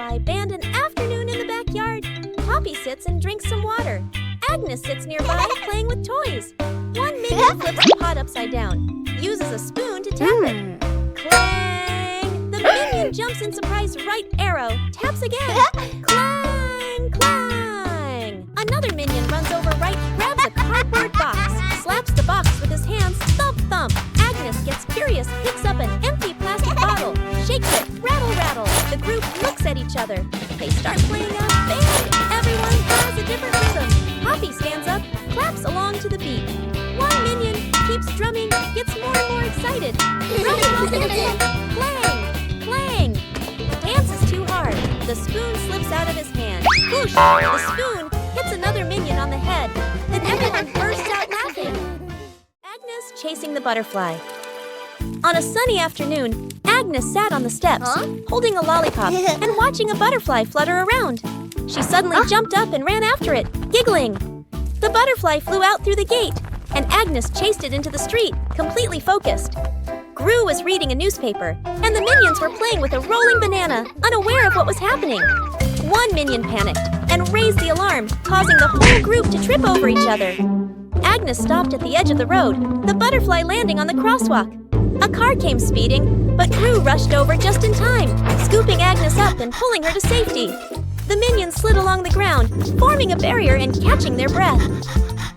DIY band an afternoon in the backyard. Poppy sits and drinks some water. Agnes sits nearby playing with toys. One minion flips the pot upside down, uses a spoon to tap it. Clang! The minion jumps in surprise right arrow, taps again. Clang! Clang! Another minion runs over right, grabs a cardboard box, slaps the box with his hands, thump thump. Agnes gets curious, picks up an empty plastic bottle, shakes it, rattle rattle. The group looks at each other. They start playing a band. Everyone has a different rhythm. Poppy stands up, claps along to the beat. One minion keeps drumming, gets more and more excited. Drumming while dancing. Clang! Clang! Dance is too hard. The spoon slips out of his hand. Whoosh! The spoon hits another minion on the head. Then everyone bursts out laughing. Agnes chasing the butterfly. On a sunny afternoon, Agnes sat on the steps, holding a lollipop and watching a butterfly flutter around. She suddenly jumped up and ran after it, giggling. The butterfly flew out through the gate, and Agnes chased it into the street, completely focused. Gru was reading a newspaper, and the minions were playing with a rolling banana, unaware of what was happening. One minion panicked and raised the alarm, causing the whole group to trip over each other. Agnes stopped at the edge of the road, the butterfly landing on the crosswalk. A car came speeding, but Gru rushed over just in time, scooping Agnes up and pulling her to safety. The minions slid along the ground, forming a barrier and catching their breath.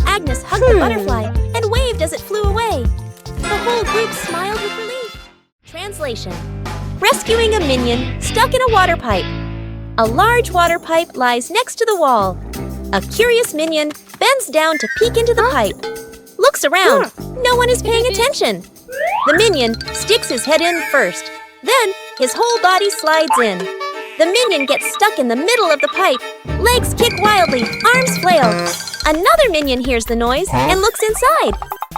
Agnes hugged the butterfly and waved as it flew away. The whole group smiled with relief. Translation: rescuing a minion stuck in a water pipe. A large water pipe lies next to the wall. A curious minion bends down to peek into the pipe. Looks around. No one is paying attention. The minion sticks his head in first. Then his whole body slides in. The minion gets stuck in the middle of the pipe. Legs kick wildly, arms flail. Another minion hears the noise and looks inside.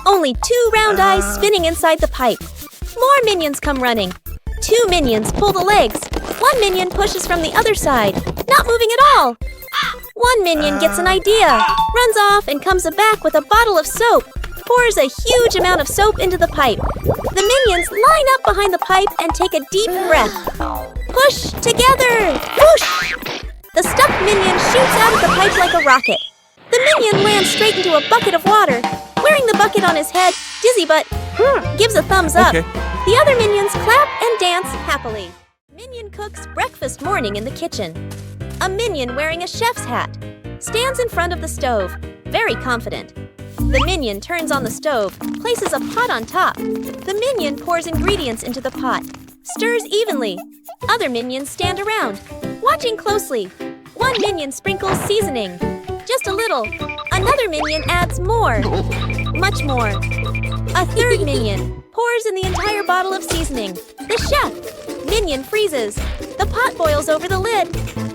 Only two round eyes spinning inside the pipe. More minions come running. Two minions pull the legs. One minion pushes from the other side, not moving at all. One minion gets an idea, runs off and comes back with a bottle of soap. Pours a huge amount of soap into the pipe. The minions line up behind the pipe and take a deep breath. Push together! Whoosh! The stuck minion shoots out of the pipe like a rocket. The minion lands straight into a bucket of water. Wearing the bucket on his head, Dizzy Butt gives a thumbs up. Okay. The other minions clap and dance happily. Minion cooks breakfast morning in the kitchen. A minion wearing a chef's hat stands in front of the stove, very confident. The minion turns on the stove, places a pot on top. The minion pours ingredients into the pot, stirs evenly. Other minions stand around, watching closely. One minion sprinkles seasoning, just a little. Another minion adds more, much more. A third minion pours in the entire bottle of seasoning. The chef minion freezes. The pot boils over the lid,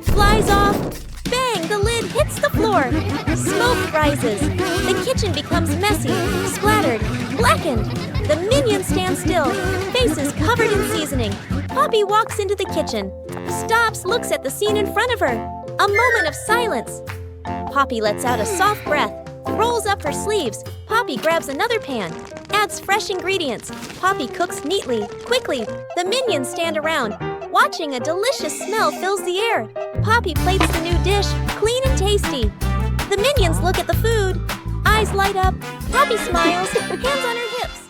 flies off. Bang! The lid hits the floor. Smoke rises. The kitchen becomes messy, splattered, blackened. The minions stand still, faces covered in seasoning. Poppy walks into the kitchen, stops, looks at the scene in front of her. A moment of silence. Poppy lets out a soft breath, rolls up her sleeves. Poppy grabs another pan, adds fresh ingredients. Poppy cooks neatly, quickly. The minions stand around. Watching a delicious smell fills the air. Poppy plates the new dish, clean and tasty. The minions look at the food. Eyes light up. Poppy smiles, hands on her hips.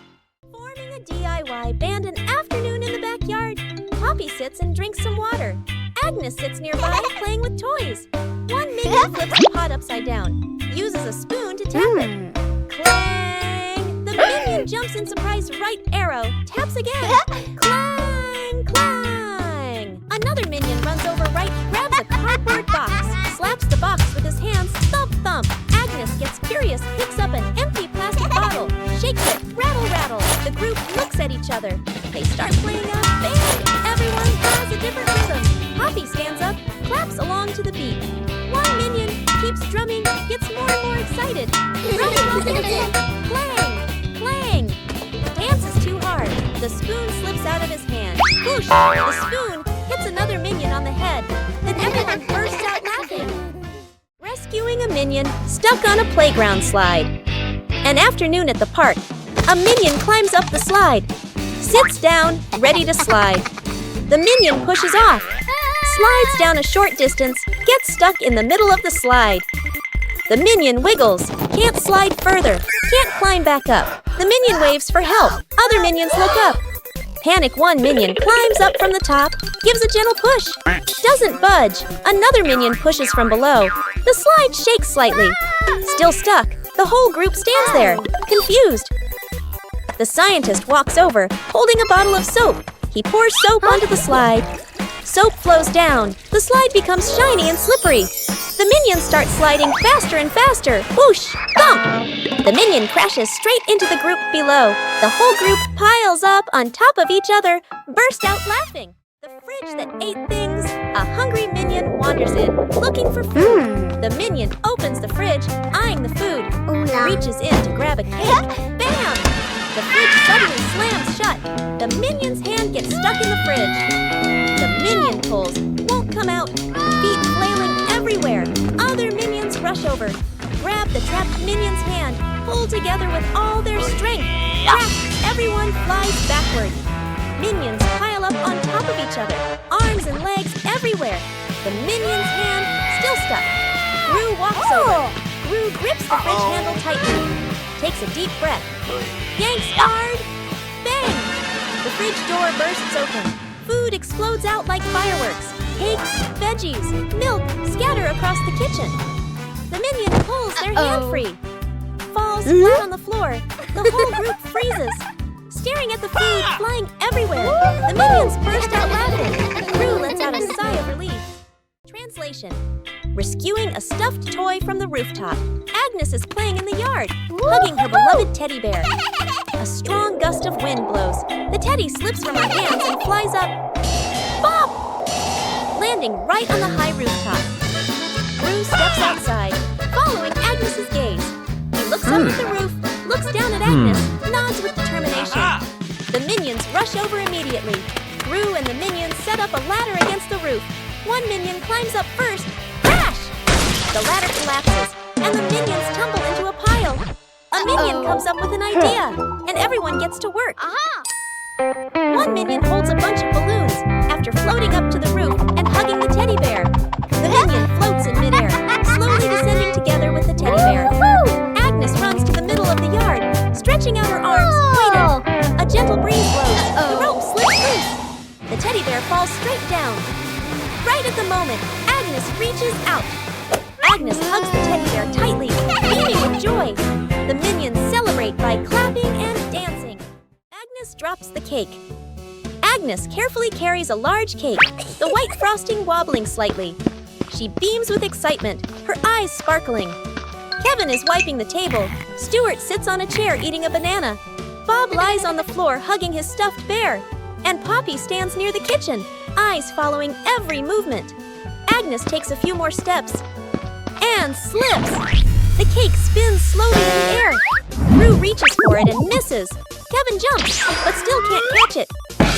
Forming a DIY band an afternoon in the backyard. Poppy sits and drinks some water. Agnes sits nearby playing with toys. One minion flips the pot upside down, uses a spoon to tap it. Clang! The minion jumps in surprise right arrow, taps again. Clang! Clang! Another minion runs over right, grabs a cardboard box, slaps the box with his hands, thump thump. Agnes gets curious, picks up an empty plastic bottle, shakes it, rattle rattle. The group looks at each other. They start playing a band. Everyone has a different rhythm. Poppy stands up, claps along to the beat. One minion keeps drumming, gets more and more excited. Drumming while dancing. Clang! Clang! Dance is too hard. The spoon slips out of his hand. Whoosh! The spoon hits another minion on the head. Then everyone bursts out laughing. Rescuing a minion stuck on a playground slide. An afternoon at the park. A minion climbs up the slide, sits down, ready to slide. The minion pushes off, slides down a short distance, gets stuck in the middle of the slide. The minion wiggles, can't slide further, can't climb back up. The minion waves for help. Other minions look up. Panic one minion climbs up from the top, gives a gentle push. Doesn't budge. Another minion pushes from below. The slide shakes slightly. Still stuck. The whole group stands there, confused. The scientist walks over, holding a bottle of soap. He pours soap onto the slide. Soap flows down. The slide becomes shiny and slippery. The minions start sliding faster and faster. Whoosh! Bump! The minion crashes straight into the group below. The whole group piles up on top of each other, burst out laughing. The fridge that ate things, a hungry minion wanders in, looking for food. The minion opens the fridge, eyeing the food, reaches in to grab a cake. Bam! The fridge suddenly slams shut. The minion's hand gets stuck in the fridge. The minion pulls, won't come out, feet flailing everywhere. Other minions rush over, grab the trapped minion's hand, pull together with all their strength. Crack! Everyone flies backward. Minions pile up on top of each other, arms and legs everywhere. The minion's hand still stuck. Gru walks over. Gru grips the fridge handle tightly, takes a deep breath, yanks hard. Bang! The fridge door bursts open. Food explodes out like fireworks. Cakes, veggies, milk scatter across the kitchen. The minion pulls their hand free. Falls flat on the floor. The whole group freezes, staring at the food flying everywhere. The minions burst out laughing. Gru lets out a sigh of relief. Translation: rescuing a stuffed toy from the rooftop. Agnes is playing in the yard, hugging her beloved teddy bear. A strong gust of wind blows. The teddy slips from her hands and flies up. Bop! Landing right on the high rooftop. Gru steps outside, following Agnes's gaze. He looks up at the roof, looks down at Agnes, nods with determination. The minions rush over immediately. Gru and the minions set up a ladder against the roof. One minion climbs up first. Crash! The ladder collapses, and the minions tumble into a pile. A minion comes up with an idea, and everyone gets to work. One minion holds a bunch of balloons after floating up to the roof and hugging the teddy bear. The minion floats in midair, slowly descending together with the teddy bear. Agnes runs to the middle of the yard, stretching out her arms, waiting. A gentle breeze blows. The rope slips loose. The teddy bear falls straight down. Right at the moment, Agnes reaches out. Agnes hugs the teddy bear tightly, beaming with joy. The minions celebrate by clapping and dancing. Agnes drops the cake. Agnes carefully carries a large cake, the white frosting wobbling slightly. She beams with excitement, her eyes sparkling. Kevin is wiping the table. Stuart sits on a chair eating a banana. Bob lies on the floor hugging his stuffed bear. And Poppy stands near the kitchen, eyes following every movement. Agnes takes a few more steps and slips. The cake spins slowly in the air. Gru reaches for it and misses. Kevin jumps, but still can't catch it.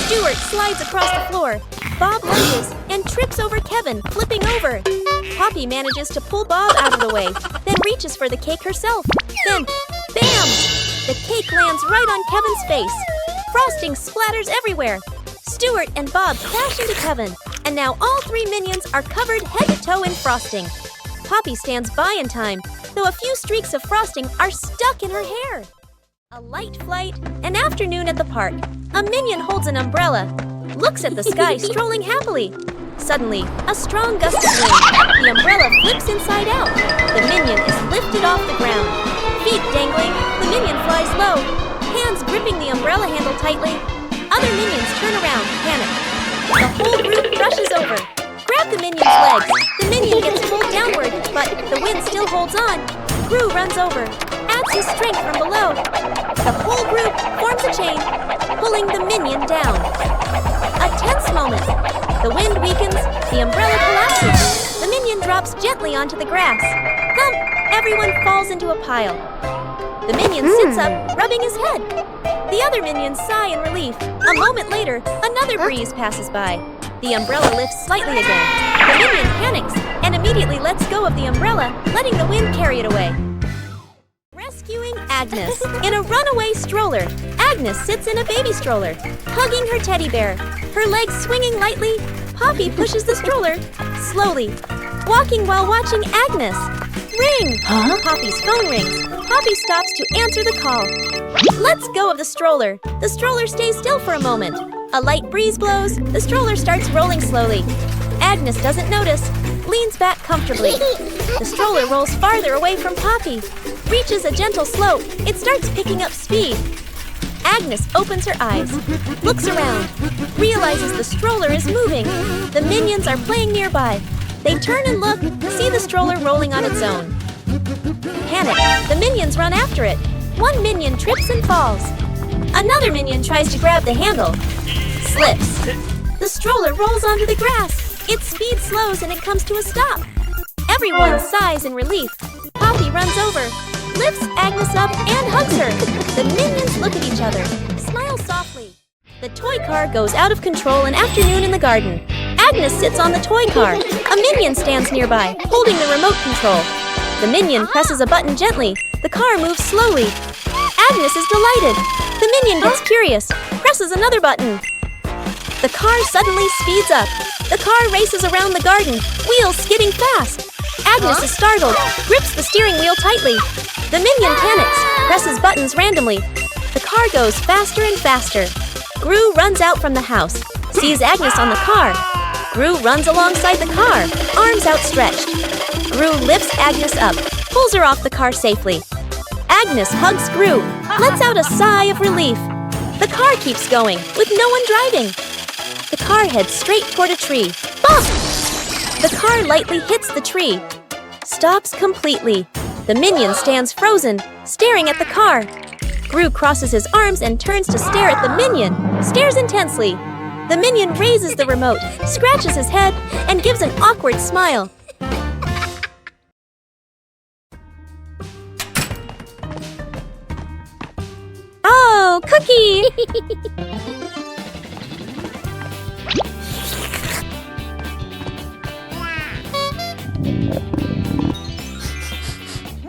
Stuart slides across the floor. Bob lunges and trips over Kevin, flipping over. Poppy manages to pull Bob out of the way, then reaches for the cake herself. Then, bam! The cake lands right on Kevin's face. Frosting splatters everywhere. Stuart and Bob crash into Kevin, and now all three minions are covered head to toe in frosting. Poppy stands by in time, though a few streaks of frosting are stuck in her hair. A light flight, an afternoon at the park. A minion holds an umbrella, looks at the sky strolling happily. Suddenly, a strong gust of wind. The umbrella flips inside out. The minion is lifted off the ground. Feet dangling, the minion flies low, hands gripping the umbrella handle tightly. Other minions turn around, panicked. The whole group rushes over. Grab the minion's legs. The minion gets pulled downward, but the wind still holds on. Gru runs over, adds his strength from below. The whole group forms a chain, pulling the minion down. A tense moment. The wind weakens, the umbrella collapses. The minion drops gently onto the grass. Thump! Everyone falls into a pile. The minion sits up, rubbing his head. The other minions sigh in relief. A moment later, another breeze passes by. The umbrella lifts slightly again. The minion panics and immediately lets go of the umbrella, letting the wind carry it away. Rescuing Agnes. In a runaway stroller, Agnes sits in a baby stroller, hugging her teddy bear. Her legs swinging lightly, Poppy pushes the stroller slowly, walking while watching Agnes. Ring! Huh? Poppy's phone rings. Poppy stops to answer the call. Let's go of the stroller. The stroller stays still for a moment. A light breeze blows. The stroller starts rolling slowly. Agnes doesn't notice, leans back comfortably. The stroller rolls farther away from Poppy. Reaches a gentle slope. It starts picking up speed. Agnes opens her eyes, looks around, realizes the stroller is moving. The minions are playing nearby. They turn and look, see the stroller rolling on its own. Panic, the minions run after it. One minion trips and falls. Another minion tries to grab the handle. Slips. The stroller rolls onto the grass. Its speed slows and it comes to a stop. Everyone sighs in relief. Poppy runs over, lifts Agnes up and hugs her. The minions look at each other, smile softly. The toy car goes out of control an afternoon in the garden. Agnes sits on the toy car. A minion stands nearby, holding the remote control. The minion presses a button gently. The car moves slowly. Agnes is delighted. The minion gets curious, presses another button. The car suddenly speeds up. The car races around the garden, wheels skidding fast. Agnes is startled, grips the steering wheel tightly. The minion panics, presses buttons randomly. The car goes faster and faster. Gru runs out from the house, sees Agnes on the car. Gru runs alongside the car, arms outstretched. Gru lifts Agnes up, pulls her off the car safely. Agnes hugs Gru, lets out a sigh of relief. The car keeps going, with no one driving. The car heads straight toward a tree. Bump! The car lightly hits the tree. Stops completely. The minion stands frozen, staring at the car. Gru crosses his arms and turns to stare at the minion, stares intensely. The minion raises the remote, scratches his head, and gives an awkward smile. Oh, Cookie!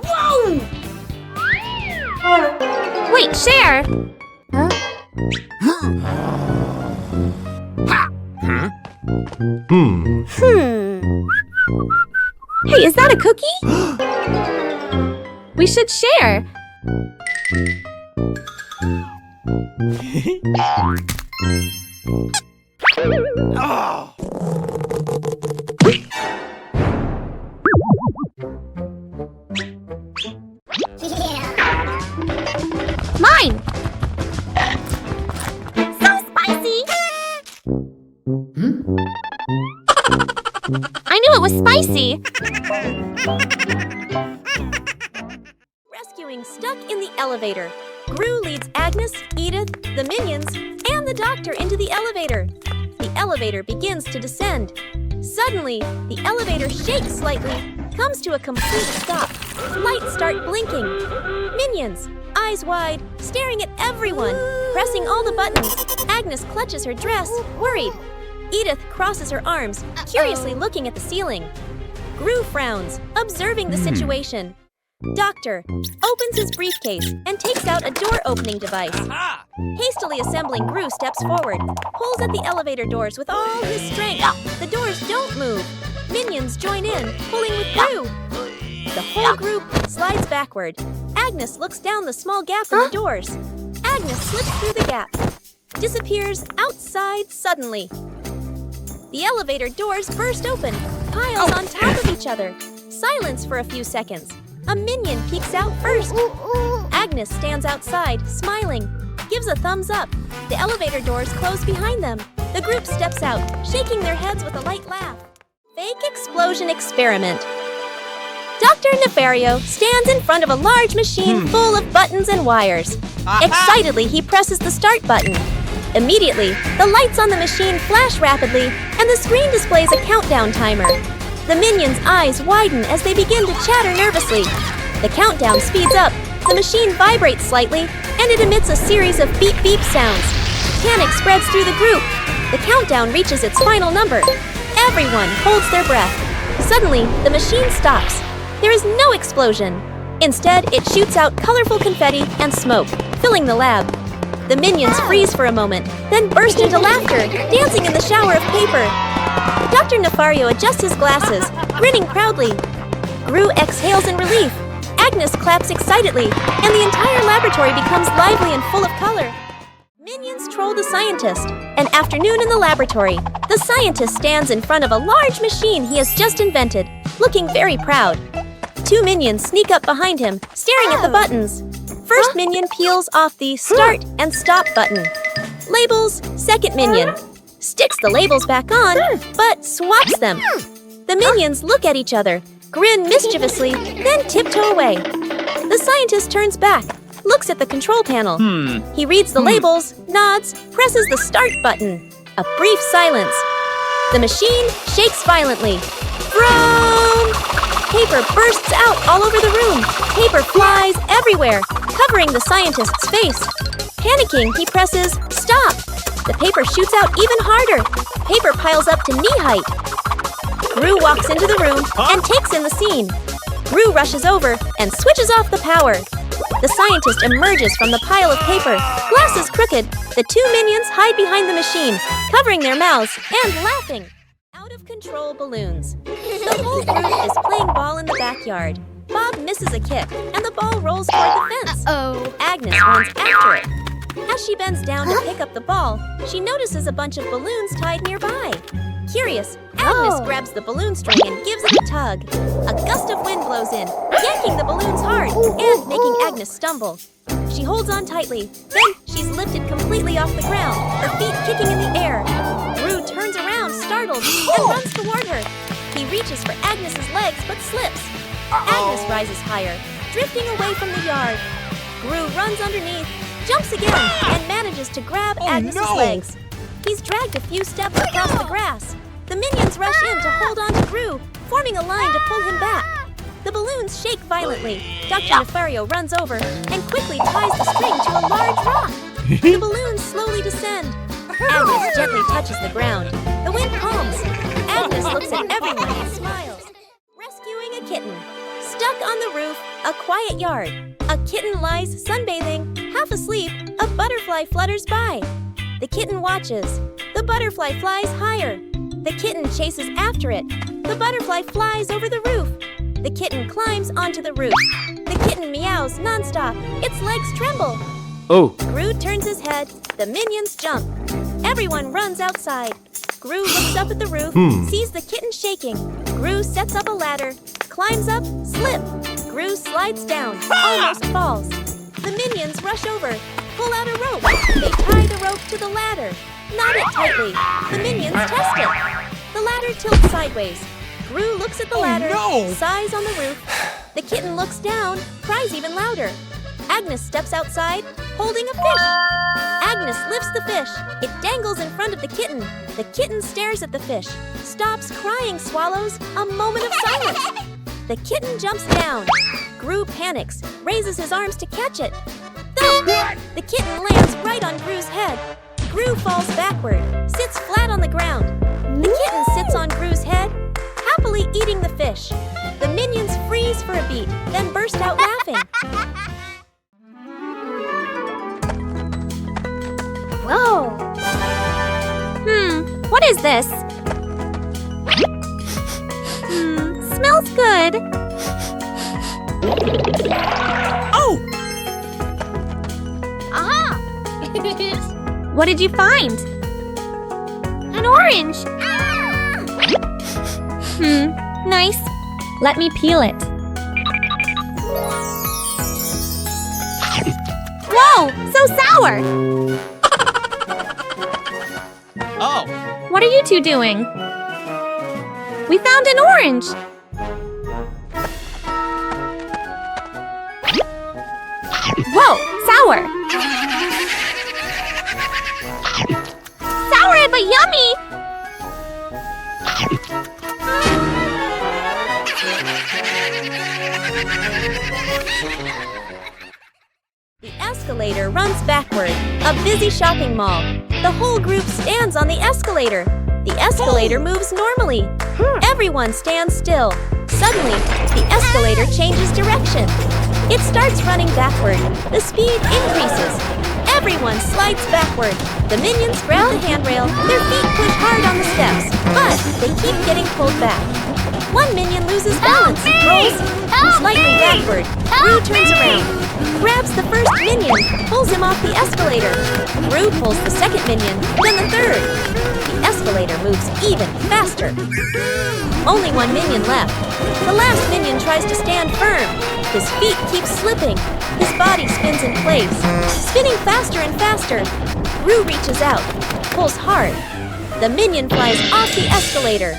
Whoa! Wait, share! Huh? Hey, is that a cookie? We should share. Oh. Mine! So spicy! I knew it was spicy! Rescuing stuck in the elevator. Gru leads Agnes, Edith, the minions, and the doctor into the elevator. The elevator begins to descend. Suddenly, the elevator shakes slightly, comes to a complete stop. Lights start blinking. Minions, eyes wide, staring at everyone, pressing all the buttons. Agnes clutches her dress, worried. Edith crosses her arms, curiously looking at the ceiling. Gru frowns, observing the situation. Doctor opens his briefcase and takes out a door-opening device. Hastily assembling, Gru steps forward, pulls at the elevator doors with all his strength. The doors don't move. Minions join in, pulling with Gru. The whole group slides backward. Agnes looks down the small gap in the doors. Agnes slips through the gap, disappears outside suddenly. The elevator doors burst open, piles on top of each other. Silence for a few seconds. A minion peeks out first. Agnes stands outside, smiling, gives a thumbs up. The elevator doors close behind them. The group steps out, shaking their heads with a light laugh. Fake explosion experiment. Dr. Nefario stands in front of a large machine full of buttons and wires. Excitedly, he presses the start button. Immediately, the lights on the machine flash rapidly, and the screen displays a countdown timer. The minions' eyes widen as they begin to chatter nervously. The countdown speeds up, the machine vibrates slightly, and it emits a series of beep-beep sounds. Panic spreads through the group. The countdown reaches its final number. Everyone holds their breath. Suddenly, the machine stops. There is no explosion. Instead, it shoots out colorful confetti and smoke, filling the lab. The minions freeze for a moment, then burst into laughter, dancing in the shower of paper. Dr. Nefario adjusts his glasses, grinning proudly. Gru exhales in relief. Agnes claps excitedly, and the entire laboratory becomes lively and full of color. Minions troll the scientist. An afternoon in the laboratory. The scientist stands in front of a large machine he has just invented, looking very proud. Two minions sneak up behind him, staring at the buttons. First minion peels off the start and stop button. Labels, second minion. Sticks the labels back on, but swaps them. The minions look at each other, grin mischievously, then tiptoe away. The scientist turns back, looks at the control panel. He reads the labels, nods, presses the start button. A brief silence. The machine shakes violently. Vroom! Paper bursts out all over the room. Paper flies everywhere, covering the scientist's face. Panicking, he presses stop. The paper shoots out even harder. Paper piles up to knee height. Gru walks into the room and takes in the scene. Gru rushes over and switches off the power. The scientist emerges from the pile of paper, glasses crooked. The two minions hide behind the machine, covering their mouths and laughing. Out-of-control balloons. The whole group is playing ball in the backyard. Bob misses a kick, and the ball rolls toward the fence. Agnes runs after it. As she bends down to pick up the ball, she notices a bunch of balloons tied nearby. Curious, Agnes grabs the balloon string and gives it a tug. A gust of wind blows in, yanking the balloons hard and making Agnes stumble. She holds on tightly, then she's lifted completely off the ground, her feet kicking in the air. Gru turns around, startled, and runs toward her. He reaches for Agnes's legs but slips. Agnes rises higher, drifting away from the yard. Gru runs underneath, jumps again, and manages to grab Agnes's legs. He's dragged a few steps across the grass. The minions rush in to hold on to Gru, forming a line to pull him back. The balloons shake violently. Dr. Nefario runs over and quickly ties the string to a large rock. The balloons slowly descend. Agnes gently touches the ground. The wind calms. Agnes looks at everyone and smiles. Rescuing a kitten. Stuck on the roof, a quiet yard. A kitten lies sunbathing, half asleep. A butterfly flutters by. The kitten watches. The butterfly flies higher. The kitten chases after it. The butterfly flies over the roof. The kitten climbs onto the roof. The kitten meows nonstop. Its legs tremble. Gru turns his head. The minions jump. Everyone runs outside. Gru looks up at the roof, sees the kitten shaking. Gru sets up a ladder, climbs up, slip. Gru slides down, almost falls. The minions rush over, pull out a rope. They tie the rope to the ladder, knot it tightly. The minions test it. The ladder tilts sideways. Gru looks at the ladder, sighs on the roof. The kitten looks down, cries even louder. Agnes steps outside, holding a fish. Agnes lifts the fish. It dangles in front of the kitten. The kitten stares at the fish, stops crying, swallows. A moment of silence. The kitten jumps down. Gru panics, raises his arms to catch it. Thump! The kitten lands right on Gru's head. Gru falls backward, sits flat on the ground. The kitten sits on Gru's head, happily eating the fish. The minions freeze for a beat, then burst out laughing. Whoa! What is this? Smells good. Oh! Aha! What did you find? An orange. Nice. Let me peel it. Whoa! So sour! Oh! What are you two doing? We found an orange! Whoa! Sour! Sour but yummy! The escalator runs backward. A busy shopping mall. The whole group stands on the escalator. The escalator moves normally. Everyone stands still. Suddenly, the escalator changes direction. It starts running backward. The speed increases. Everyone slides backward. The minions grab the handrail. Their feet push hard on the steps, but they keep getting pulled back. One minion loses balance, rolls slightly backward. Gru turns around, grabs the first minion, pulls him off the escalator. Gru pulls the second minion, then the third. The escalator moves even faster. Only one minion left. The last minion tries to stand firm. His feet keep slipping. His body spins in place, spinning faster and faster. Gru reaches out, pulls hard. The minion flies off the escalator.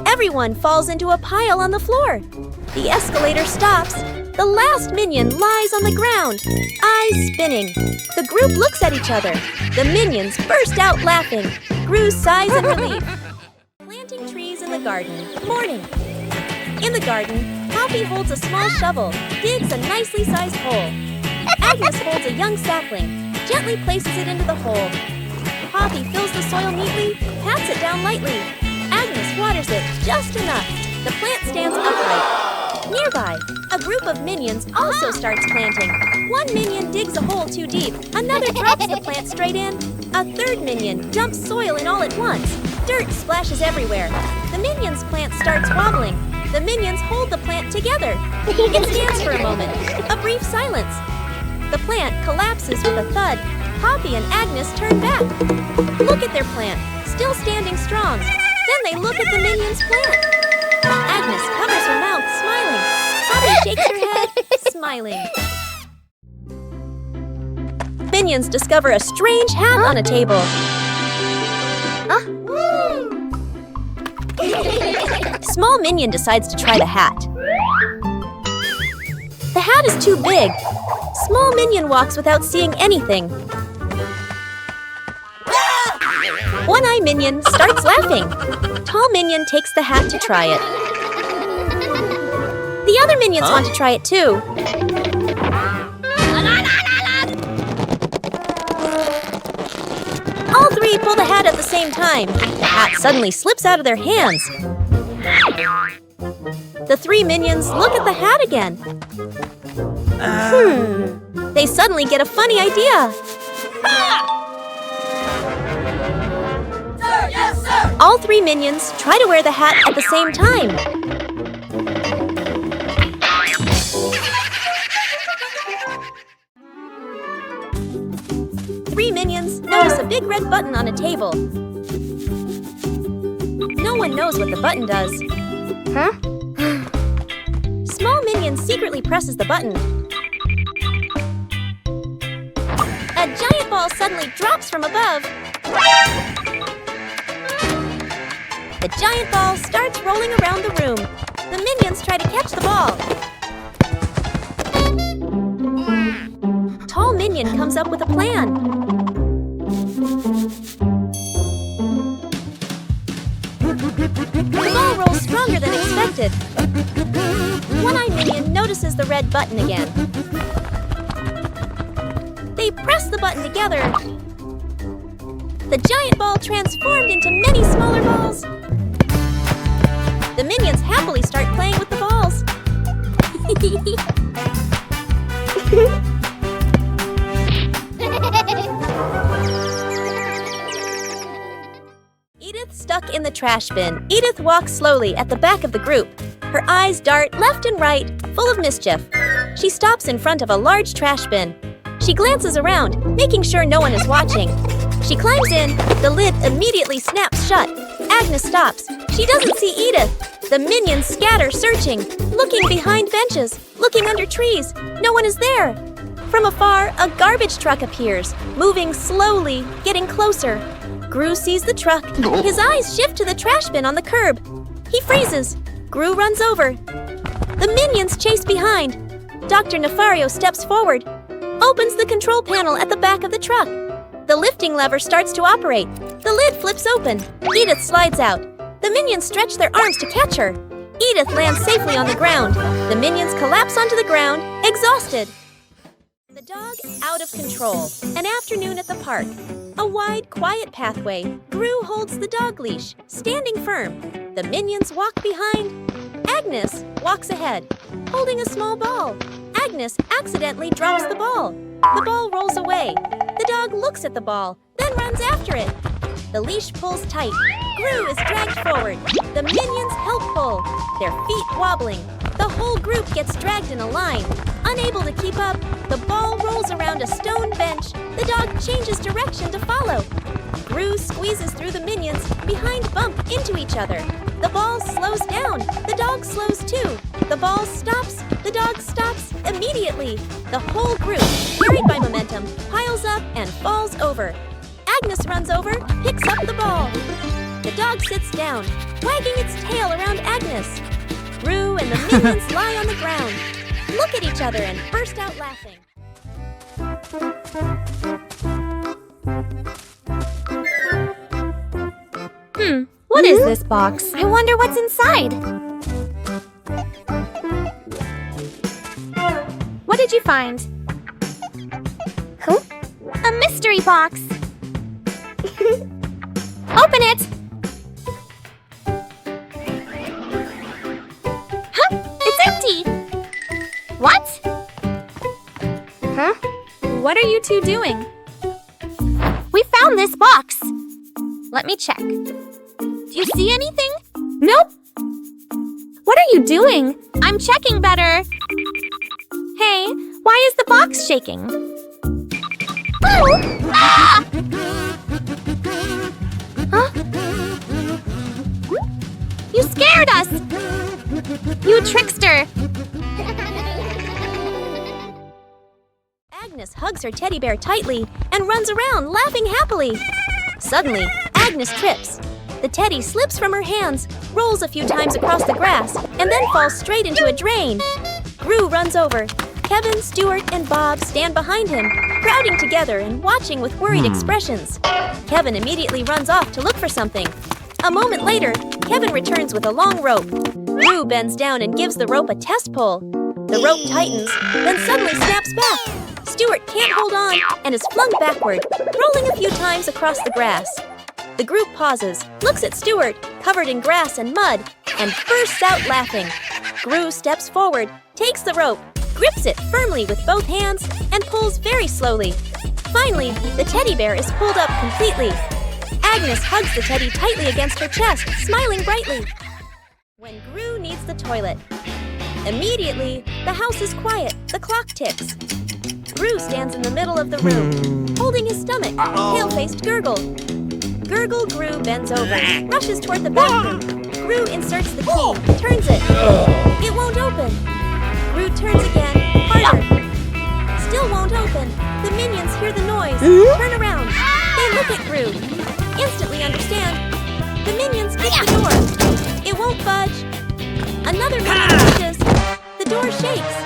Everyone falls into a pile on the floor. The escalator stops. The last minion lies on the ground, eyes spinning. The group looks at each other. The minions burst out laughing. Gru sighs in relief. Planting trees in the garden. Morning. In the garden, Poppy holds a small shovel, digs a nicely sized hole. Agnes holds a young sapling, gently places it into the hole. Poppy fills the soil neatly, pats it down lightly. Agnes waters it just enough. The plant stands upright. Nearby, a group of minions also starts planting. One minion digs a hole too deep. Another drops the plant straight in. A third minion dumps soil in all at once. Dirt splashes everywhere. The minions' plant starts wobbling. The minions hold the plant together. It stands for a moment. A brief silence. The plant collapses with a thud. Poppy and Agnes turn back. Look at their plant, still standing strong. Then they look at the minions' plant. Agnes covers her mouth, smiling. Poppy shakes her head, smiling. Minions discover a strange hat on a table. Small minion decides to try the hat. The hat is too big. Small minion walks without seeing anything. One-eye minion starts laughing. Tall minion takes the hat to try it. The other minions want to try it too. All three pull the hat at the same time. The hat suddenly slips out of their hands. The three minions look at the hat again. They suddenly get a funny idea. Sir, yes, sir! All three minions try to wear the hat at the same time. Three minions notice a big red button on a table. No one knows what the button does. Small minion secretly presses the button. A giant ball suddenly drops from above. The giant ball starts rolling around the room. The minions try to catch the ball. Tall minion comes up with a plan. The ball rolls stronger than expected. One-eye minion notices the red button again. They press the button together. The giant ball transformed into many smaller balls. The minions happily start playing with the balls. Edith stuck in the trash bin. Edith walks slowly at the back of the group. Her eyes dart left and right, full of mischief. She stops in front of a large trash bin. She glances around, making sure no one is watching. She climbs in. The lid immediately snaps shut. Agnes stops. She doesn't see Edith. The minions scatter, searching, looking behind benches, looking under trees. No one is there. From afar, a garbage truck appears, moving slowly, getting closer. Gru sees the truck. His eyes shift to the trash bin on the curb. He freezes. Gru runs over. The minions chase behind. Dr. Nefario steps forward, opens the control panel at the back of the truck. The lifting lever starts to operate. The lid flips open. Edith slides out. The minions stretch their arms to catch her. Edith lands safely on the ground. The minions collapse onto the ground, exhausted. The dog out of control. An afternoon at the park. A wide, quiet pathway. Gru holds the dog leash, standing firm. The minions walk behind. Agnes walks ahead, holding a small ball. Agnes accidentally drops the ball. The ball rolls away. The dog looks at the ball, then runs after it. The leash pulls tight. Gru is dragged forward. The minions help pull, their feet wobbling. The whole group gets dragged in a line. Unable to keep up, the ball rolls around a stone bench. The dog changes direction to follow. Gru squeezes through the minions, behind bump into each other. The ball slows down. The dog slows too. The ball stops. The dog stops immediately. The whole group, carried by momentum, piles up and falls over. Agnes runs over, picks up the ball. The dog sits down, wagging its tail around Agnes. Gru and the minions lie on the ground, look at each other and burst out laughing. What is this box? I wonder what's inside. What did you find? A mystery box. Open it! Huh? It's empty! What? Huh? What are you two doing? We found this box. Let me check. Do you see anything? Nope. What are you doing? I'm checking better. Hey, why is the box shaking? Oh! Ah! Huh? You scared us! You trickster! Agnes hugs her teddy bear tightly and runs around laughing happily. Suddenly, Agnes trips. The teddy slips from her hands, rolls a few times across the grass, and then falls straight into a drain. Gru runs over. Kevin, Stuart, and Bob stand behind him, crowding together and watching with worried expressions. Kevin immediately runs off to look for something. A moment later, Kevin returns with a long rope. Gru bends down and gives the rope a test pull. The rope tightens, then suddenly snaps back. Stuart can't hold on and is flung backward, rolling a few times across the grass. The group pauses, looks at Stuart, covered in grass and mud, and bursts out laughing. Gru steps forward, takes the rope, grips it firmly with both hands, and pulls very slowly. Finally, the teddy bear is pulled up completely. Agnes hugs the teddy tightly against her chest, smiling brightly. When Gru needs the toilet. Immediately, the house is quiet, the clock ticks. Gru stands in the middle of the room, holding his stomach, pale-faced Gurgle. Gurgle Gru bends over, rushes toward the bathroom. Gru inserts the key, turns it. It won't open. Gru turns again, harder. Still won't open. The minions hear the noise, turn around. They look at Gru, instantly understand. The minions kick the door. It won't budge. Another minion pushes. The door shakes.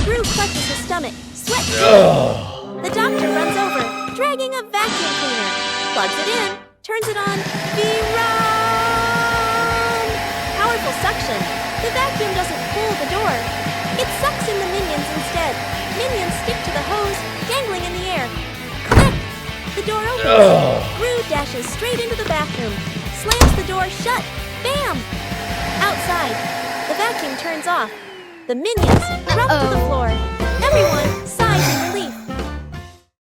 Gru clutches his stomach, sweat dripping. The doctor runs over, dragging a vacuum cleaner. Plugs it in, turns it on, run! Powerful suction. The vacuum doesn't pull the door. It sucks in the minions instead. Minions stick to the hose, dangling in the air. Click! The door opens. Gru dashes straight into the bathroom, slams the door shut. Bam! Outside, the vacuum turns off. The minions drop to the floor. Everyone sighs in relief.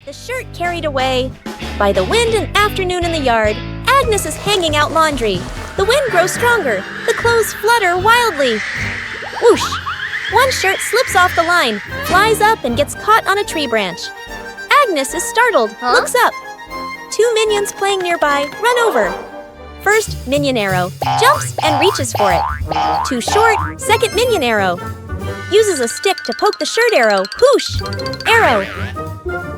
The shirt carried away. By the wind and afternoon in the yard, Agnes is hanging out laundry. The wind grows stronger. The clothes flutter wildly. Whoosh! One shirt slips off the line, flies up and gets caught on a tree branch. Agnes is startled, looks up. Two minions playing nearby run over. First minion arrow, jumps and reaches for it. Too short, second minion arrow. Uses a stick to poke the shirt arrow, whoosh! Arrow.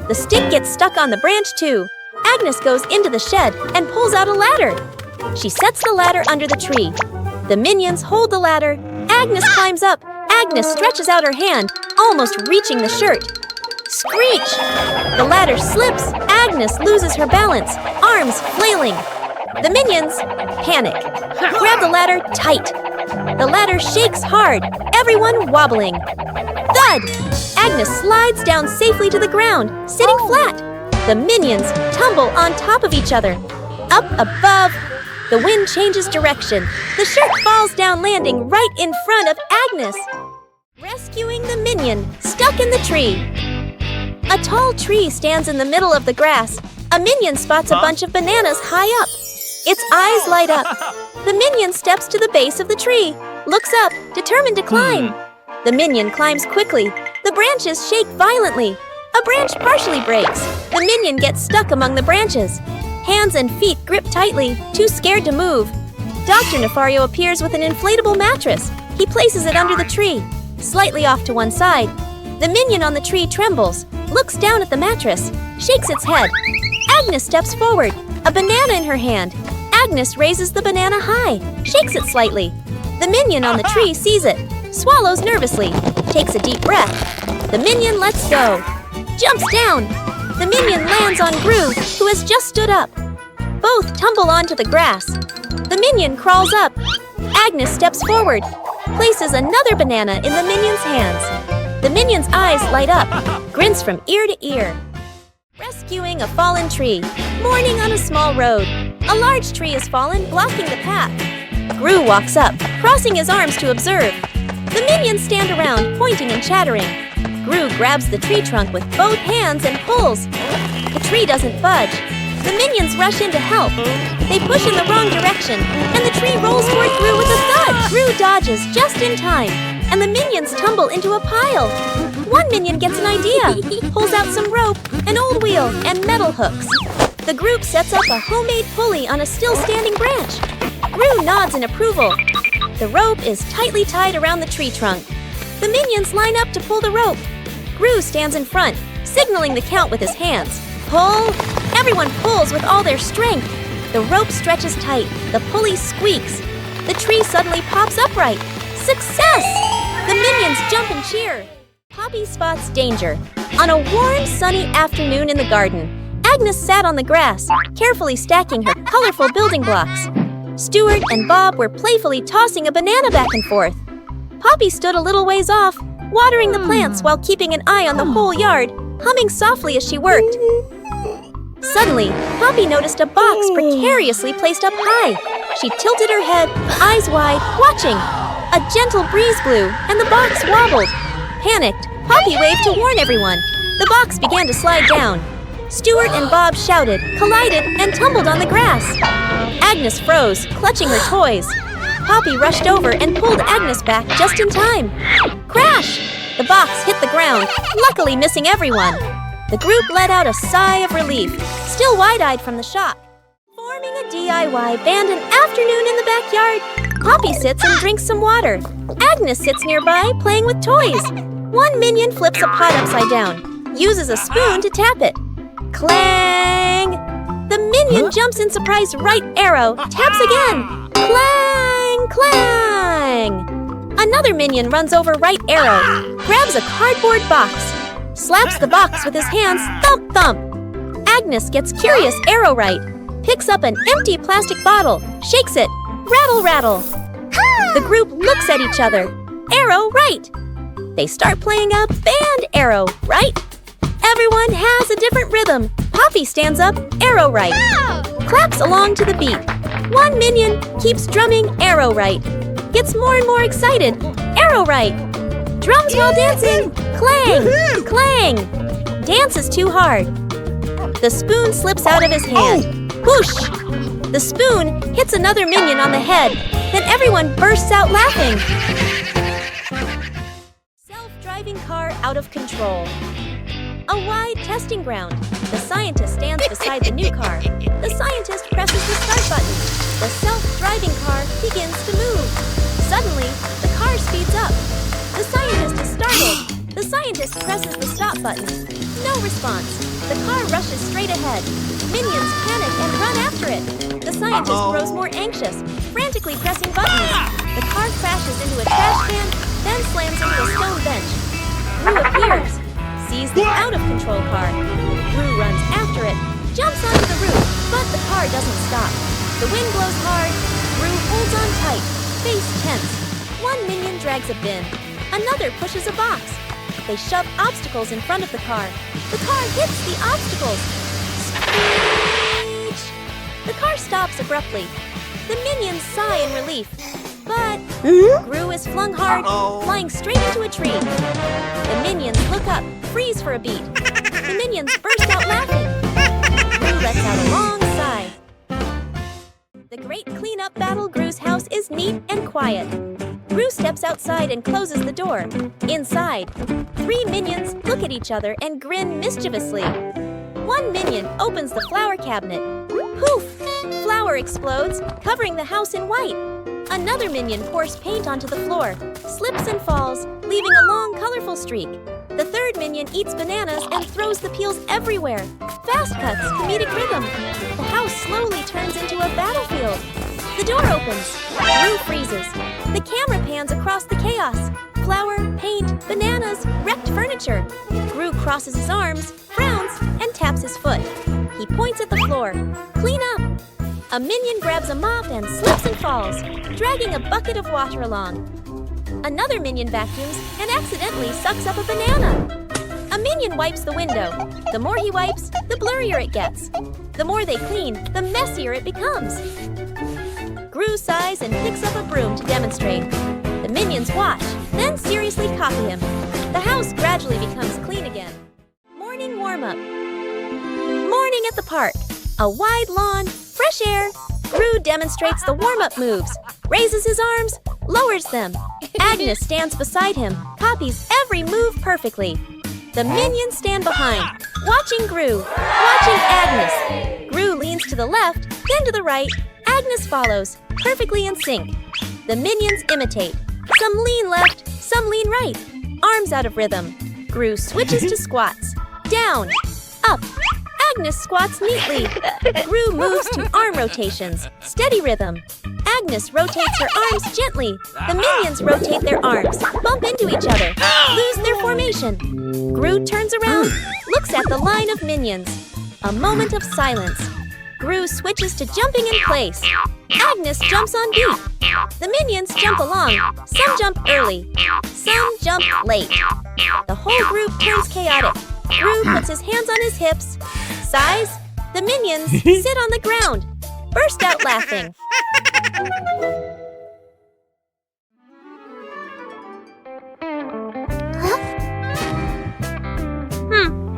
The stick gets stuck on the branch too. Agnes goes into the shed and pulls out a ladder. She sets the ladder under the tree. The minions hold the ladder. Agnes climbs up. Agnes stretches out her hand, almost reaching the shirt. Screech! The ladder slips. Agnes loses her balance, arms flailing. The minions panic. Grab the ladder tight. The ladder shakes hard, everyone wobbling. Thud! Agnes slides down safely to the ground, sitting flat. The minions tumble on top of each other. Up above, the wind changes direction. The shirt falls down, landing right in front of Agnes. Rescuing the minion stuck in the tree. A tall tree stands in the middle of the grass. A minion spots a bunch of bananas high up. Its eyes light up. The minion steps to the base of the tree, looks up, determined to climb. The minion climbs quickly. The branches shake violently. A branch partially breaks. The minion gets stuck among the branches. Hands and feet grip tightly, too scared to move. Dr. Nefario appears with an inflatable mattress. He places it under the tree, slightly off to one side. The minion on the tree trembles, looks down at the mattress, shakes its head. Agnes steps forward, a banana in her hand. Agnes raises the banana high, shakes it slightly. The minion on the tree sees it, swallows nervously, takes a deep breath. The minion lets go, jumps down. The minion lands on Gru, who has just stood up. Both tumble onto the grass. The minion crawls up. Agnes steps forward, places another banana in the minion's hands. The minion's eyes light up, grins from ear to ear. Rescuing a fallen tree, mourning on a small road. A large tree has fallen, blocking the path. Gru walks up, crossing his arms to observe. The minions stand around, pointing and chattering. Gru grabs the tree trunk with both hands and pulls. The tree doesn't budge. The minions rush in to help. They push in the wrong direction, and the tree rolls toward Gru with a thud. Gru dodges just in time, and the minions tumble into a pile. One minion gets an idea, pulls out some rope, an old wheel, and metal hooks. The group sets up a homemade pulley on a still-standing branch. Gru nods in approval. The rope is tightly tied around the tree trunk. The minions line up to pull the rope. Gru stands in front, signaling the count with his hands. Pull! Everyone pulls with all their strength. The rope stretches tight. The pulley squeaks. The tree suddenly pops upright. Success! The minions jump and cheer. Poppy spots danger. On a warm, sunny afternoon in the garden, Agnes sat on the grass, carefully stacking her colorful building blocks. Stuart and Bob were playfully tossing a banana back and forth. Poppy stood a little ways off, watering the plants while keeping an eye on the whole yard, humming softly as she worked. Suddenly, Poppy noticed a box precariously placed up high. She tilted her head, eyes wide, watching. A gentle breeze blew, and the box wobbled. Panicked, Poppy waved to warn everyone. The box began to slide down. Stuart and Bob shouted, collided, and tumbled on the grass. Agnes froze, clutching her toys. Poppy rushed over and pulled Agnes back just in time. Crash! The box hit the ground, luckily missing everyone. The group let out a sigh of relief, still wide-eyed from the shock. Forming a DIY band an afternoon in the backyard, Poppy sits and drinks some water. Agnes sits nearby, playing with toys. One minion flips a pot upside down, uses a spoon to tap it. Clang! The minion jumps in surprise right arrow, taps again. Clang! Clang! Another minion runs over right arrow, grabs a cardboard box, slaps the box with his hands, thump thump. Agnes gets curious arrow right, picks up an empty plastic bottle, shakes it, rattle rattle. The group looks at each other, arrow right. They start playing a band arrow right. Everyone has a different rhythm. Poppy stands up, arrow right. Claps along to the beat. One minion keeps drumming arrow right. Gets more and more excited, arrow right. Drums while dancing, clang, clang. Dances too hard. The spoon slips out of his hand. Whoosh! The spoon hits another minion on the head. Then everyone bursts out laughing. Self-driving car out of control. A wide testing ground. The scientist stands beside the new car. The scientist presses the start button. The self-driving car begins to move. Suddenly, the car speeds up. The scientist is startled. The scientist presses the stop button. No response. The car rushes straight ahead. Minions panic and run after it. The scientist grows more anxious, frantically pressing buttons. The car crashes into a trash can, then slams into a stone bench. Gru appears, sees the out-of-control car. Gru runs after it, jumps onto the roof, but the car doesn't stop. The wind blows hard. Gru holds on tight, face tense. One minion drags a bin. Another pushes a box. They shove obstacles in front of the car. The car hits the obstacles. Screech! The car stops abruptly. The minions sigh in relief. But Gru is flung hard, flying straight into a tree. The minions look up, freeze for a beat. The minions burst out laughing. Gru lets out a long sigh. The great cleanup battle Gru's house is neat and quiet. Gru steps outside and closes the door. Inside, 3 minions look at each other and grin mischievously. One minion opens the flower cabinet. Poof! Flour explodes, covering the house in white. Another minion pours paint onto the floor, slips and falls, leaving a long, colorful streak. The third minion eats bananas and throws the peels everywhere. Fast cuts, comedic rhythm. The house slowly turns into a battlefield. The door opens. Gru freezes. The camera pans across the chaos. Flour, paint, bananas, wrecked furniture. Gru crosses his arms, frowns, and taps his foot. He points at the floor. Clean up! A minion grabs a mop and slips and falls, dragging a bucket of water along. Another minion vacuums and accidentally sucks up a banana. A minion wipes the window. The more he wipes, the blurrier it gets. The more they clean, the messier it becomes. Gru sighs and picks up a broom to demonstrate. The minions watch, then seriously copy him. The house gradually becomes clean again. Morning warm-up. Morning at the park. A wide lawn, fresh air. Gru demonstrates the warm-up moves, raises his arms, lowers them. Agnes stands beside him, copies every move perfectly. The minions stand behind, watching Gru, watching Agnes. Gru leans to the left, then to the right. Agnes follows, perfectly in sync. The minions imitate. Some lean left, some lean right. Arms out of rhythm. Gru switches to squats. Down, up. Agnes squats neatly. Gru moves to arm rotations. Steady rhythm. Agnes rotates her arms gently. The minions rotate their arms, bump into each other, lose their formation. Gru turns around, looks at the line of minions. A moment of silence. Gru switches to jumping in place. Agnes jumps on beat. The minions jump along. Some jump early. Some jump late. The whole group turns chaotic. Gru puts his hands on his hips. Sighs. The minions sit on the ground. Burst out laughing.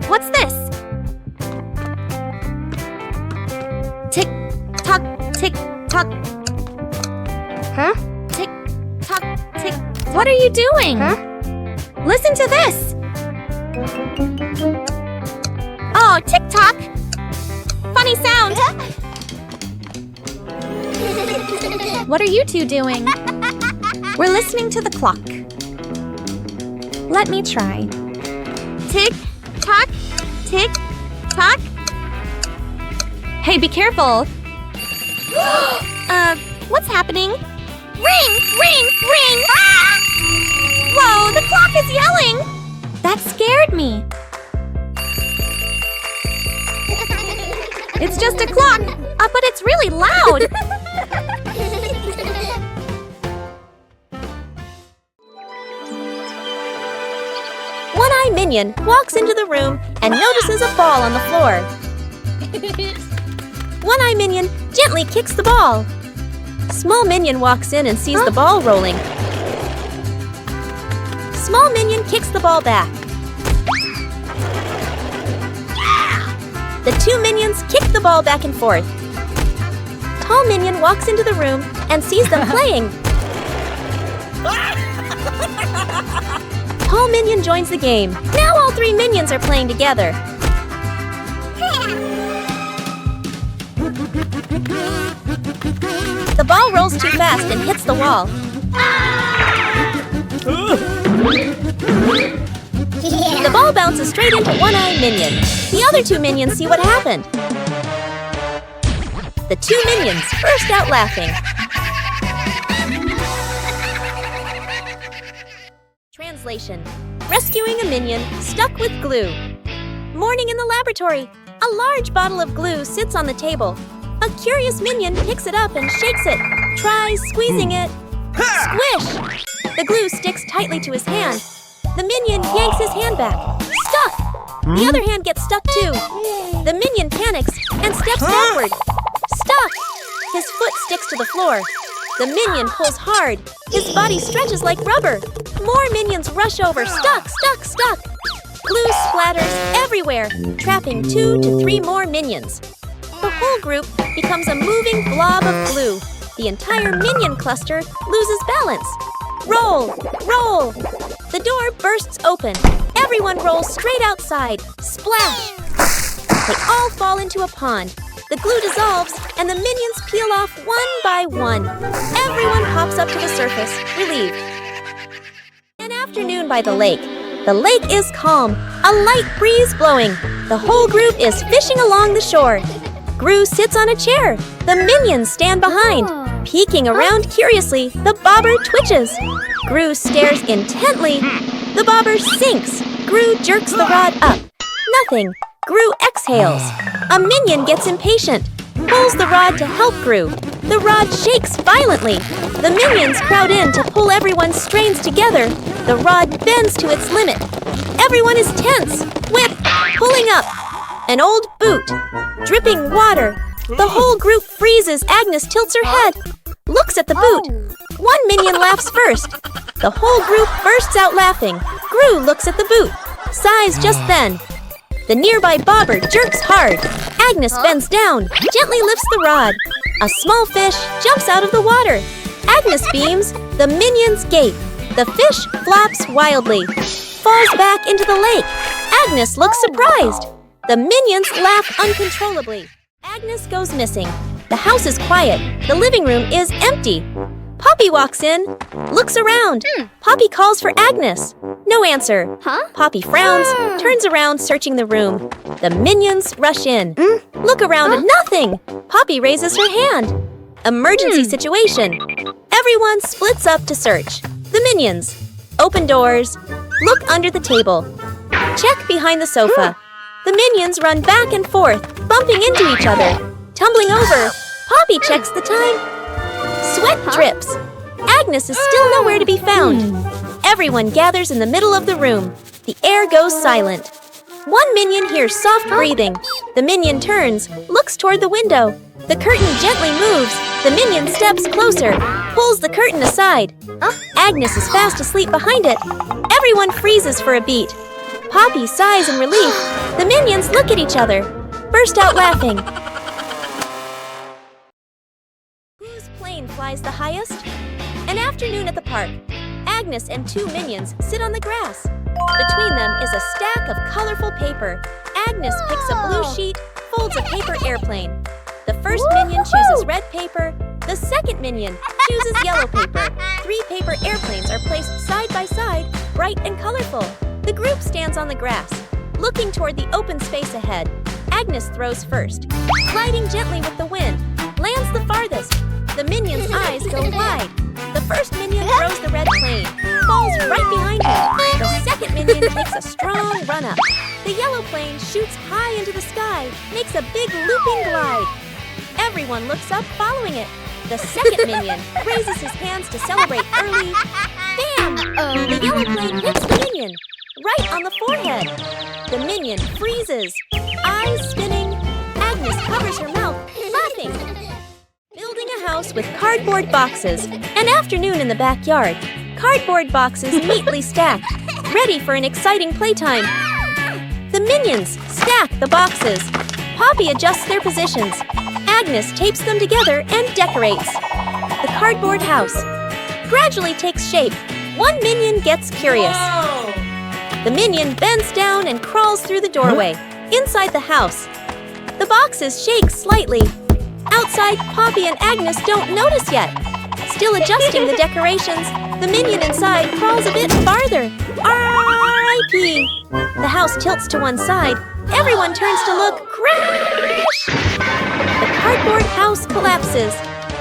What's this? Tick tock, tick tock. Huh? Tick tock, tick. What are you doing? Huh? Listen to this. Oh, tick tock. Funny sound. What are you two doing? We're listening to the clock. Let me try. Tick tock, tick tock. Hey, be careful. What's happening? Ring, ring, ring! Ah! Whoa, the clock is yelling! That scared me. It's just a clock, but it's really loud. One-Eye Minion walks into the room and notices a ball on the floor. One-Eye Minion gently kicks the ball. Small Minion walks in and sees the ball rolling. Small Minion kicks the ball back. The two minions kick the ball back and forth. Tall Minion walks into the room and sees them playing. Tall Minion joins the game. Now all three minions are playing together. The ball rolls too fast and hits the wall. The ball bounces straight into One-Eye Minion. The other two minions see what happened. The two minions burst out laughing. Translation: rescuing a minion stuck with glue. Morning in the laboratory. A large bottle of glue sits on the table. A curious minion picks it up and shakes it. Tries squeezing it. Squish! The glue sticks tightly to his hand. The minion yanks his hand back. Stuck! The other hand gets stuck too. The minion panics and steps backward. Stuck! His foot sticks to the floor. The minion pulls hard. His body stretches like rubber. More minions rush over. Stuck, stuck, stuck. Glue splatters everywhere, trapping 2 to 3 more minions. The whole group becomes a moving blob of glue. The entire minion cluster loses balance. Roll! Roll! The door bursts open. Everyone rolls straight outside. Splash! They all fall into a pond. The glue dissolves, and the minions peel off one by one. Everyone pops up to the surface, relieved. An afternoon by the lake. The lake is calm, a light breeze blowing. The whole group is fishing along the shore. Gru sits on a chair. The minions stand behind. Peeking around curiously, the bobber twitches. Gru stares intently. The bobber sinks. Gru jerks the rod up. Nothing. Gru exhales. A minion gets impatient. Pulls the rod to help Gru. The rod shakes violently. The minions crowd in to pull everyone's strains together. The rod bends to its limit. Everyone is tense. Whip! Pulling up. An old boot. Dripping water. The whole group freezes. Agnes tilts her head. Looks at the boot. One minion laughs first. The whole group bursts out laughing. Gru looks at the boot. Sighs just then. The nearby bobber jerks hard. Agnes bends down, gently lifts the rod. A small fish jumps out of the water. Agnes beams. The minions gape. The fish flaps wildly. Falls back into the lake. Agnes looks surprised. The minions laugh uncontrollably. Agnes goes missing. The house is quiet. The living room is empty. Poppy walks in, looks around. Poppy calls for Agnes. No answer. Poppy frowns, turns around, searching the room. The minions rush in. Look around, nothing. Poppy raises her hand. Emergency situation. Everyone splits up to search. The minions. Open doors. Look under the table. Check behind the sofa. The minions run back and forth, bumping into each other. Tumbling over, Poppy checks the time. Sweat drips. Agnes is still nowhere to be found. Everyone gathers in the middle of the room. The air goes silent. One minion hears soft breathing. The minion turns, looks toward the window. The curtain gently moves. The minion steps closer, pulls the curtain aside. Agnes is fast asleep behind it. Everyone freezes for a beat. Poppy sighs in relief. The minions look at each other, burst out laughing. Whose plane flies the highest? An afternoon at the park. Agnes and 2 minions sit on the grass. Between them is a stack of colorful paper. Agnes picks a blue sheet, folds a paper airplane. The first minion chooses red paper. The second minion chooses yellow paper. 3 paper airplanes are placed side by side, bright and colorful. The group stands on the grass, looking toward the open space ahead. Agnes throws first, gliding gently with the wind, lands the farthest. The minion's eyes go wide. The first minion throws the red plane, falls right behind him. The second minion takes a strong run up. The yellow plane shoots high into the sky, makes a big looping glide. Everyone looks up, following it. The second minion raises his hands to celebrate early. Bam! The yellow plane hits the minion, right on the forehead. The minion freezes, eyes spinning. Agnes covers her mouth, laughing. Building a house with cardboard boxes. An afternoon in the backyard. Cardboard boxes neatly stacked, ready for an exciting playtime. The minions stack the boxes. Poppy adjusts their positions. Agnes tapes them together and decorates. The cardboard house gradually takes shape. One minion gets curious. The minion bends down and crawls through the doorway. Inside the house, the boxes shake slightly. Outside, Poppy and Agnes don't notice yet. Still adjusting the decorations, the minion inside crawls a bit farther. R.I.P. The house tilts to one side. Everyone turns to look. Crash! The cardboard house collapses.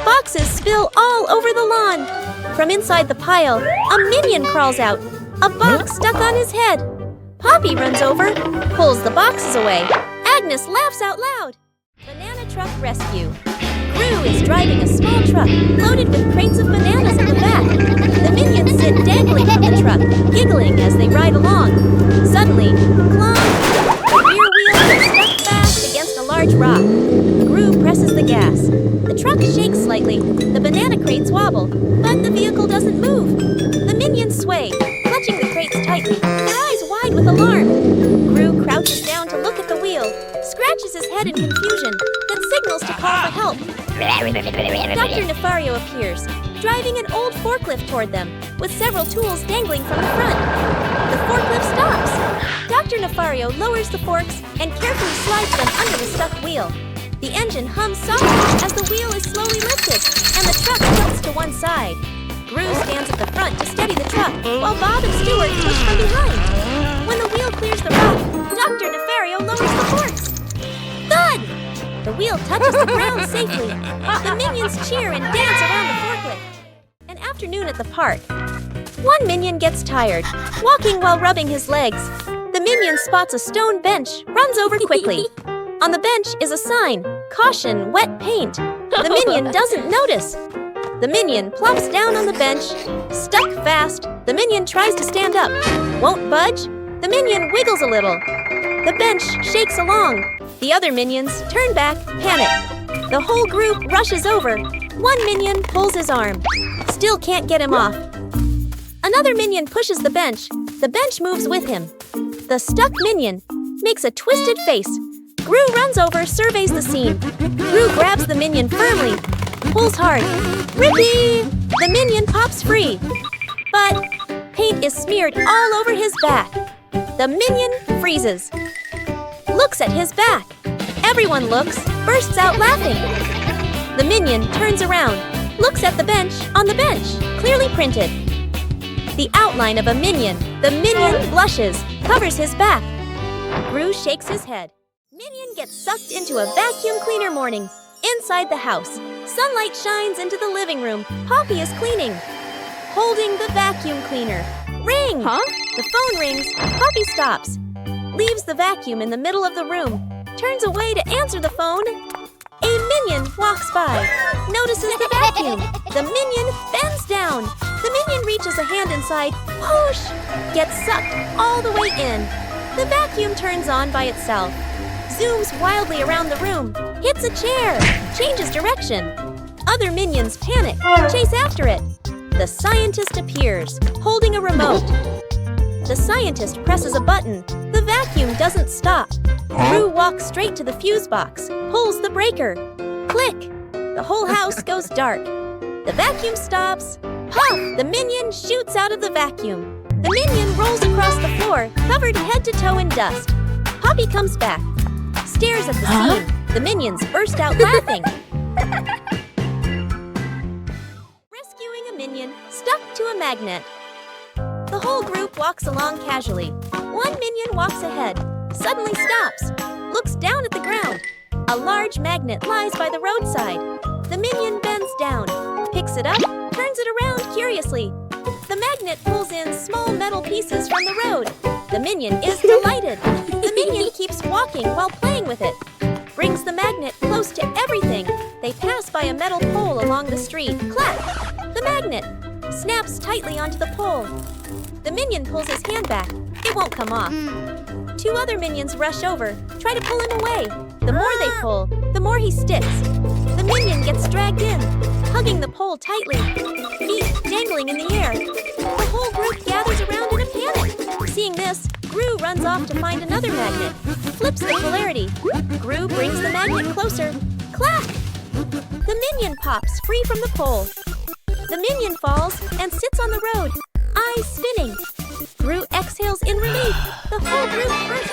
Boxes spill all over the lawn. From inside the pile, a minion crawls out. A box stuck on his head. Poppy runs over, pulls the boxes away. Agnes laughs out loud. Banana truck rescue. Gru is driving a small truck loaded with crates of bananas in the back. The minions sit dangling from the truck, giggling as they ride along. Suddenly, clunk! The rear wheel gets stuck fast against a large rock. Gru presses the gas. The truck shakes slightly. The banana crates wobble, but the vehicle doesn't move. The minions sway, clutching the crates tightly, their eyes wide with alarm. crouches down to look at the wheel, scratches his head in confusion, then signals to call for help. Dr. Nefario appears, driving an old forklift toward them, with several tools dangling from the front. The forklift stops. Dr. Nefario lowers the forks and carefully slides them under the stuck wheel. The engine hums softly as the wheel is slowly lifted, and the truck tilts to one side. Gru stands at the front to steady the truck, while Bob and Stuart push from behind. When the wheel clears the rock, Dr. Nefario lowers the forks. Thud! The wheel touches the ground safely. The minions cheer and dance around the forklift. An afternoon at the park. One minion gets tired, walking while rubbing his legs. The minion spots a stone bench, runs over quickly. On the bench is a sign, "Caution, wet paint." The minion doesn't notice. The minion plops down on the bench, stuck fast. The minion tries to stand up, won't budge. The minion wiggles a little. The bench shakes along. The other minions turn back, panic. The whole group rushes over. One minion pulls his arm, still can't get him off. Another minion pushes the bench. The bench moves with him. The stuck minion makes a twisted face. Gru runs over, surveys the scene. Gru grabs the minion firmly, pulls hard. Rippee! The minion pops free. But paint is smeared all over his back. The minion freezes. Looks at his back. Everyone looks, bursts out laughing. The minion turns around, looks at the bench on the bench, clearly printed. The outline of a minion. The minion blushes, covers his back. Gru shakes his head. Minion gets sucked into a vacuum cleaner morning. Inside the house, sunlight shines into the living room. Poppy is cleaning, holding the vacuum cleaner. Ring! Huh? The phone rings. Poppy stops, leaves the vacuum in the middle of the room, turns away to answer the phone. A minion walks by, notices the vacuum. The minion bends down. The minion reaches a hand inside, whoosh, gets sucked all the way in. The vacuum turns on by itself, zooms wildly around the room, hits a chair, changes direction. Other minions panic, chase after it. The scientist appears, holding a remote. The scientist presses a button. The vacuum doesn't stop. Gru walks straight to the fuse box, pulls the breaker. Click! The whole house goes dark. The vacuum stops. Puff! The minion shoots out of the vacuum. The minion rolls across the floor, covered head to toe in dust. Poppy comes back, stares at the scene. The minions burst out laughing. Rescuing a minion stuck to a magnet. The whole group walks along casually. One minion walks ahead, suddenly stops, looks down at the ground. A large magnet lies by the roadside. The minion bends down, picks it up, turns it around curiously. The magnet pulls in small metal pieces from the road. The minion is delighted. The minion keeps walking while playing with it. Brings the magnet close to everything. They pass by a metal pole along the street. Clap! The magnet snaps tightly onto the pole. The minion pulls his hand back. It won't come off. Two other minions rush over, try to pull him away. The more they pull, the more he sticks. The minion gets dragged in, hugging the pole tightly, feet dangling in the air. The whole group gathers around in a panic. Seeing this, Gru runs off to find another magnet, flips the polarity. Gru brings the magnet closer. Clack! The minion pops free from the pole. The minion falls and sits on the road, eyes spinning. Gru exhales in relief. The whole group bursts